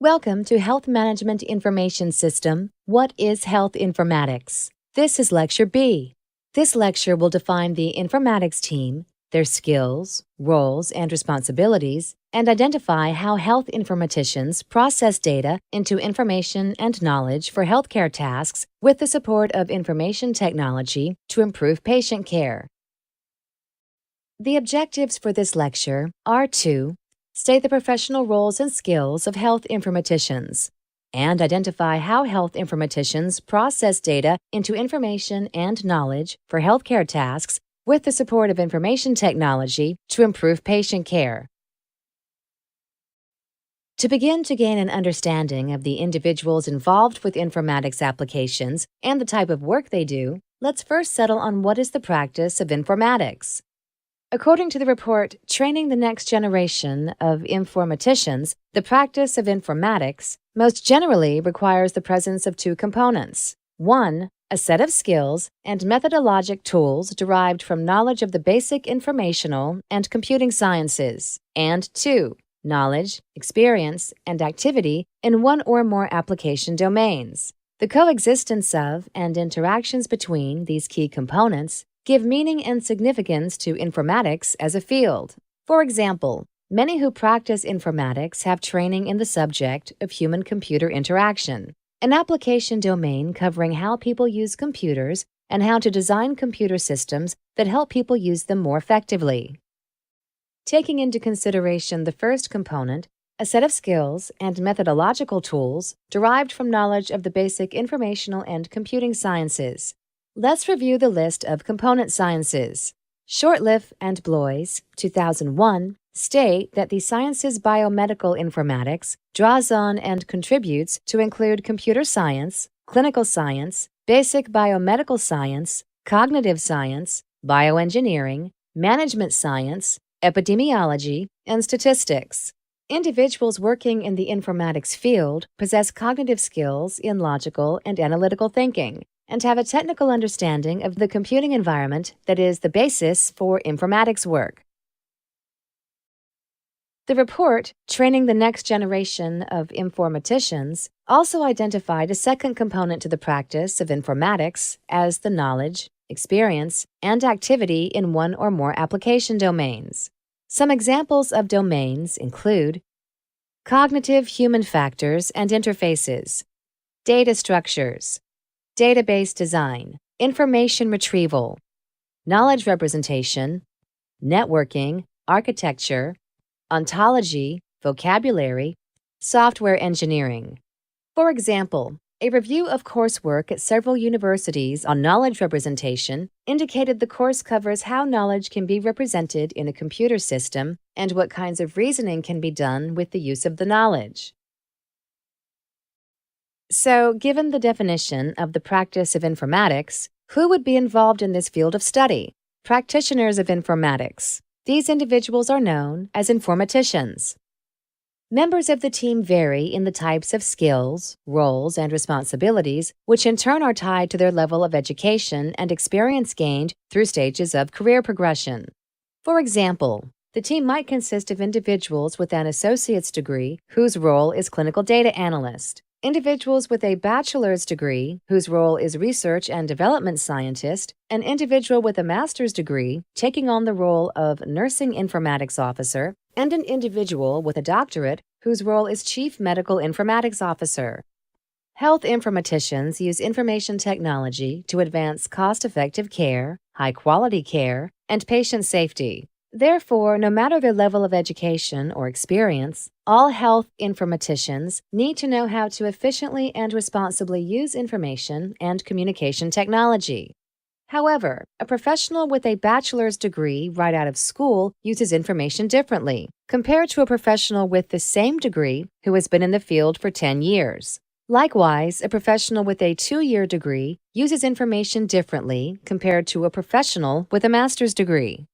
Welcome to Health Management Information System. What is Health Informatics? This is Lecture B. This lecture will define the informatics team, their skills, roles, and responsibilities, and identify how health informaticians process data into information and knowledge for healthcare tasks with the support of information technology to improve patient care. The objectives for this lecture are to state the professional roles and skills of health informaticians, and identify how health informaticians process data into information and knowledge for healthcare tasks with the support of information technology to improve patient care. To begin to gain an understanding of the individuals involved with informatics applications and the type of work they do, let's first settle on what is the practice of informatics. According to the report, Training the Next Generation of Informaticians, the practice of informatics most generally requires the presence of two components. One, a set of skills and methodologic tools derived from knowledge of the basic informational and computing sciences. And two, knowledge, experience, and activity in one or more application domains. The coexistence of and interactions between these key components give meaning and significance to informatics as a field. For example, many who practice informatics have training in the subject of human-computer interaction, an application domain covering how people use computers and how to design computer systems that help people use them more effectively. Taking into consideration the first component, a set of skills and methodological tools derived from knowledge of the basic informational and computing sciences, let's review the list of component sciences. Shortliff and Blois, 2001, state that the sciences biomedical informatics draws on and contributes to include computer science, clinical science, basic biomedical science, cognitive science, bioengineering, management science, epidemiology, and statistics. Individuals working in the informatics field possess cognitive skills in logical and analytical thinking, and have a technical understanding of the computing environment that is the basis for informatics work. The report, Training the Next Generation of Informaticians, also identified a second component to the practice of informatics as the knowledge, experience, and activity in one or more application domains. Some examples of domains include cognitive human factors and interfaces, data structures, database design, information retrieval, knowledge representation, networking, architecture, ontology, vocabulary, software engineering. For example, a review of coursework at several universities on knowledge representation indicated the course covers how knowledge can be represented in a computer system and what kinds of reasoning can be done with the use of the knowledge. So, given the definition of the practice of informatics, who would be involved in this field of study? Practitioners of informatics. These individuals are known as informaticians. Members of the team vary in the types of skills, roles, and responsibilities, which in turn are tied to their level of education and experience gained through stages of career progression. For example, the team might consist of individuals with an associate's degree whose role is clinical data analyst, individuals with a bachelor's degree whose role is research and development scientist, an individual with a master's degree taking on the role of nursing informatics officer, and an individual with a doctorate whose role is chief medical informatics officer. Health informaticians use information technology to advance cost-effective care, high-quality care, and patient safety. Therefore, no matter their level of education or experience, all health informaticians need to know how to efficiently and responsibly use information and communication technology. However, a professional with a bachelor's degree right out of school uses information differently compared to a professional with the same degree who has been in the field for 10 years. Likewise, a professional with a 2-year degree uses information differently compared to a professional with a master's degree.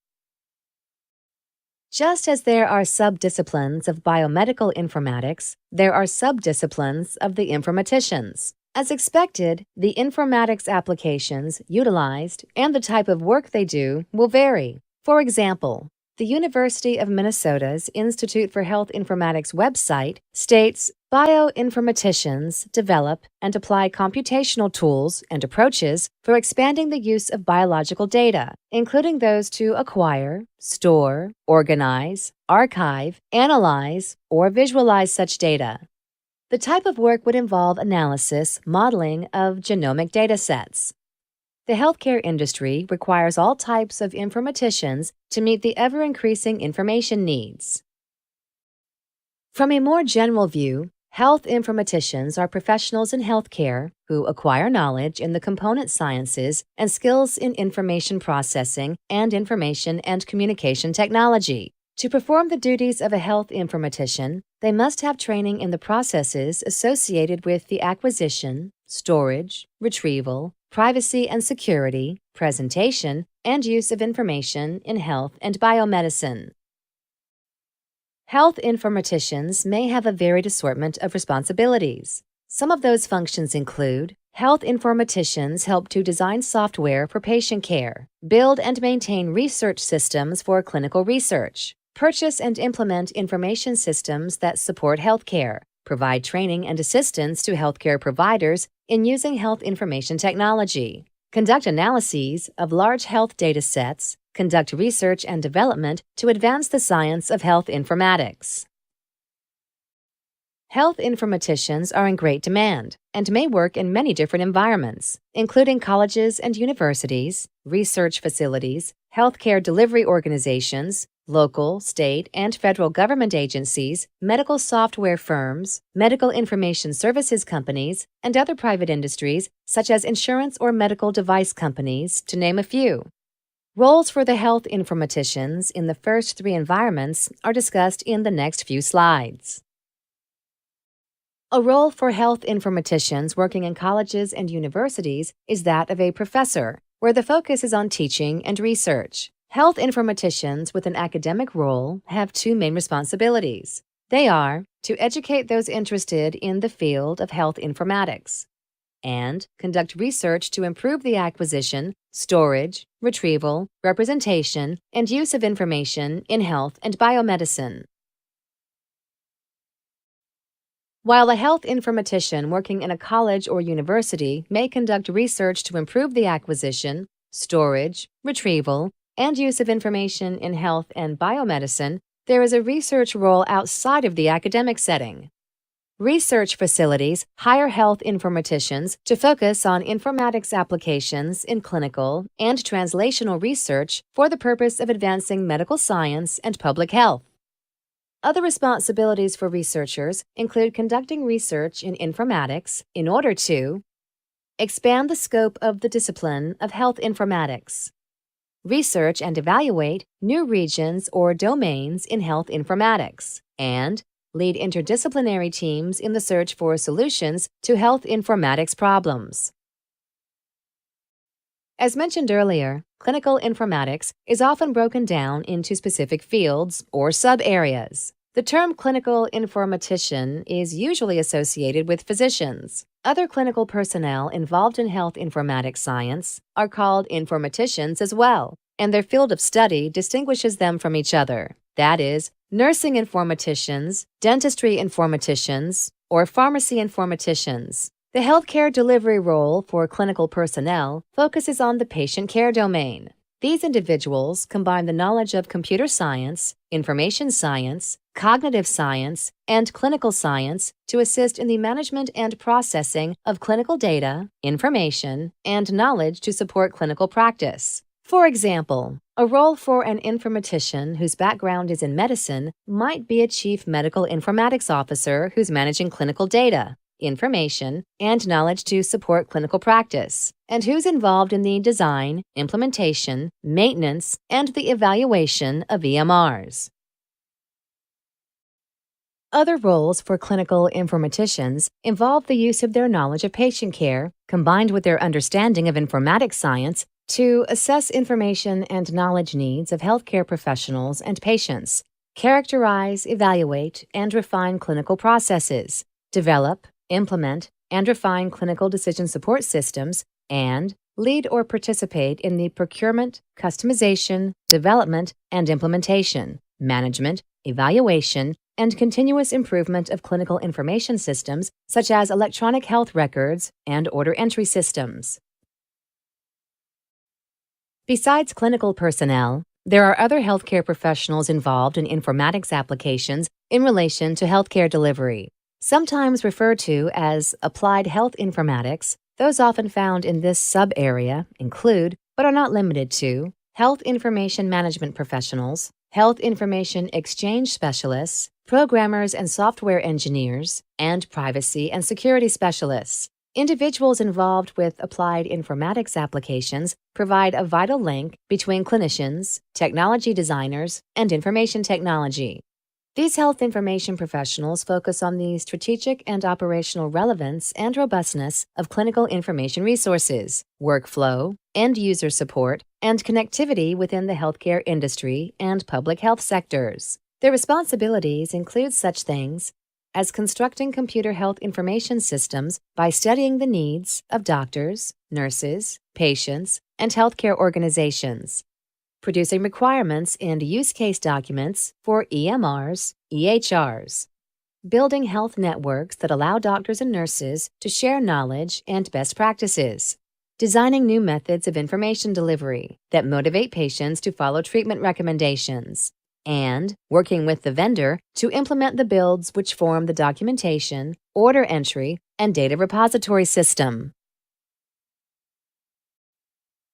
Just as there are subdisciplines of biomedical informatics, there are subdisciplines of the informaticians. As expected, the informatics applications utilized and the type of work they do will vary. For example, The University of Minnesota's Institute for Health Informatics website states Bioinformaticians develop and apply computational tools and approaches for expanding the use of biological data, including those to acquire, store, organize, archive, analyze, or visualize such data. The type of work would involve analysis, modeling of genomic data sets. The healthcare industry requires all types of informaticians to meet the ever-increasing information needs. From a more general view, health informaticians are professionals in healthcare who acquire knowledge in the component sciences and skills in information processing and information and communication technology. To perform the duties of a health informatician, they must have training in the processes associated with the acquisition, storage, retrieval, privacy and security, presentation, and use of information in health and biomedicine. Health informaticians may have a varied assortment of responsibilities. Some of those functions include health informaticians help to design software for patient care, build and maintain research systems for clinical research, purchase and implement information systems that support healthcare, provide training and assistance to healthcare providers in using health information technology, conduct analyses of large health data sets, conduct research and development to advance the science of health informatics. Health informaticians are in great demand and may work in many different environments, including colleges and universities, research facilities, healthcare delivery organizations, local, state, and federal government agencies, medical software firms, medical information services companies, and other private industries such as insurance or medical device companies, to name a few. Roles for the health informaticians in the first three environments are discussed in the next few slides. A role for health informaticians working in colleges and universities is that of a professor, where the focus is on teaching and research. Health informaticians with an academic role have two main responsibilities. They are to educate those interested in the field of health informatics and conduct research to improve the acquisition, storage, retrieval, representation, and use of information in health and biomedicine. While a health informatician working in a college or university may conduct research to improve the acquisition, storage, retrieval, and use of information in health and biomedicine, there is a research role outside of the academic setting. Research facilities hire health informaticians to focus on informatics applications in clinical and translational research for the purpose of advancing medical science and public health. Other responsibilities for researchers include conducting research in informatics in order to expand the scope of the discipline of health informatics, research and evaluate new regions or domains in health informatics, and lead interdisciplinary teams in the search for solutions to health informatics problems. As mentioned earlier, clinical informatics is often broken down into specific fields or sub-areas. The term clinical informatician is usually associated with physicians. Other clinical personnel involved in health informatics science are called informaticians as well, and their field of study distinguishes them from each other. That is, nursing informaticians, dentistry informaticians, or pharmacy informaticians. The healthcare delivery role for clinical personnel focuses on the patient care domain. These individuals combine the knowledge of computer science, information science, cognitive science, and clinical science to assist in the management and processing of clinical data, information, and knowledge to support clinical practice. For example, a role for an informatician whose background is in medicine might be a chief medical informatics officer who's managing clinical data, information, and knowledge to support clinical practice, and who's involved in the design, implementation, maintenance, and the evaluation of EMRs. Other roles for clinical informaticians involve the use of their knowledge of patient care, combined with their understanding of informatics science, to assess information and knowledge needs of healthcare professionals and patients, characterize, evaluate, and refine clinical processes, develop, implement, and refine clinical decision support systems, and lead or participate in the procurement, customization, development, and implementation, management, evaluation, and continuous improvement of clinical information systems such as electronic health records and order entry systems. Besides clinical personnel, there are other healthcare professionals involved in informatics applications in relation to healthcare delivery. Sometimes referred to as applied health informatics, those often found in this sub-area include, but are not limited to, health information management professionals, health information exchange specialists, programmers and software engineers, and privacy and security specialists. Individuals involved with applied informatics applications provide a vital link between clinicians, technology designers, and information technology. These health information professionals focus on the strategic and operational relevance and robustness of clinical information resources, workflow, end-user support, and connectivity within the healthcare industry and public health sectors. Their responsibilities include such things as constructing computer health information systems by studying the needs of doctors, nurses, patients, and healthcare organizations, producing requirements and use case documents for EMRs, EHRs, building health networks that allow doctors and nurses to share knowledge and best practices, designing new methods of information delivery that motivate patients to follow treatment recommendations, and working with the vendor to implement the builds which form the documentation, order entry, and data repository system.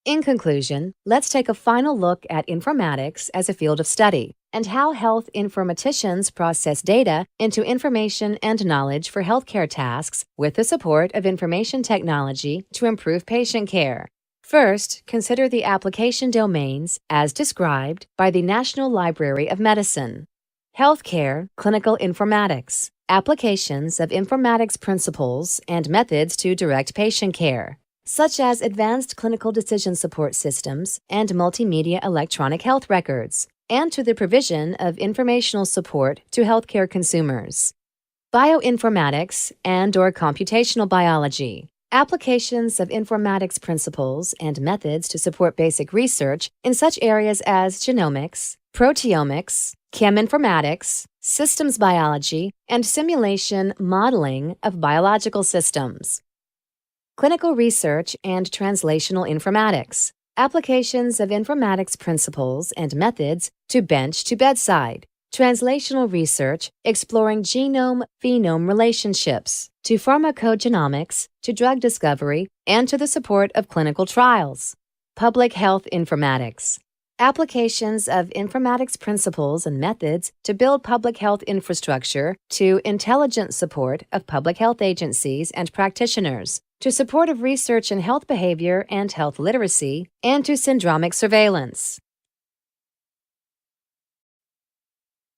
In conclusion, let's take a final look at informatics as a field of study and how health informaticians process data into information and knowledge for healthcare tasks with the support of information technology to improve patient care. First, consider the application domains as described by the National Library of Medicine. Healthcare, clinical informatics, applications of informatics principles and methods to direct patient care, such as advanced clinical decision support systems and multimedia electronic health records, and to the provision of informational support to healthcare consumers. Bioinformatics and/or computational biology, applications of informatics principles and methods to support basic research in such areas as genomics, proteomics, cheminformatics, systems biology, and simulation modeling of biological systems. Clinical research and translational informatics, applications of informatics principles and methods to bench to bedside, translational research exploring genome-phenome relationships, to pharmacogenomics, to drug discovery, and to the support of clinical trials. Public health informatics, applications of informatics principles and methods to build public health infrastructure, to intelligent support of public health agencies and practitioners, to support of research in health behavior and health literacy, and to syndromic surveillance.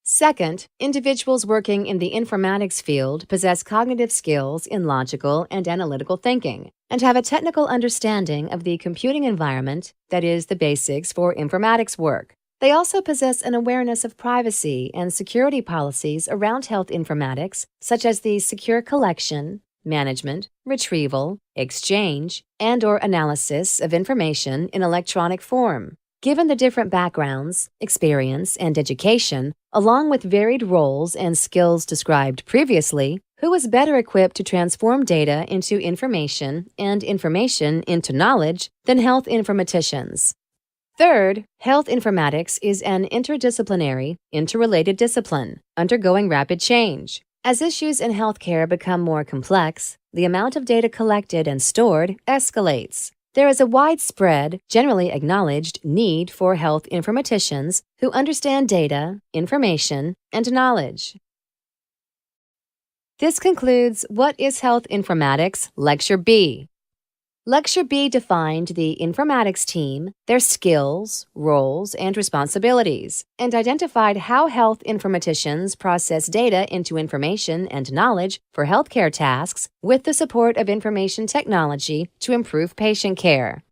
Second, individuals working in the informatics field possess cognitive skills in logical and analytical thinking and have a technical understanding of the computing environment that is the basics for informatics work. They also possess an awareness of privacy and security policies around health informatics, such as the secure collection, management, retrieval, exchange, and/or analysis of information in electronic form. Given the different backgrounds, experience, and education, along with varied roles and skills described previously, who is better equipped to transform data into information and information into knowledge than health informaticians? Third, health informatics is an interdisciplinary, interrelated discipline, undergoing rapid change. As issues in healthcare become more complex, the amount of data collected and stored escalates. There is a widespread, generally acknowledged need for health informaticians who understand data, information, and knowledge. This concludes What is Health Informatics? Lecture B. Lecture B defined the informatics team, their skills, roles, and responsibilities, and identified how health informaticians process data into information and knowledge for healthcare tasks with the support of information technology to improve patient care.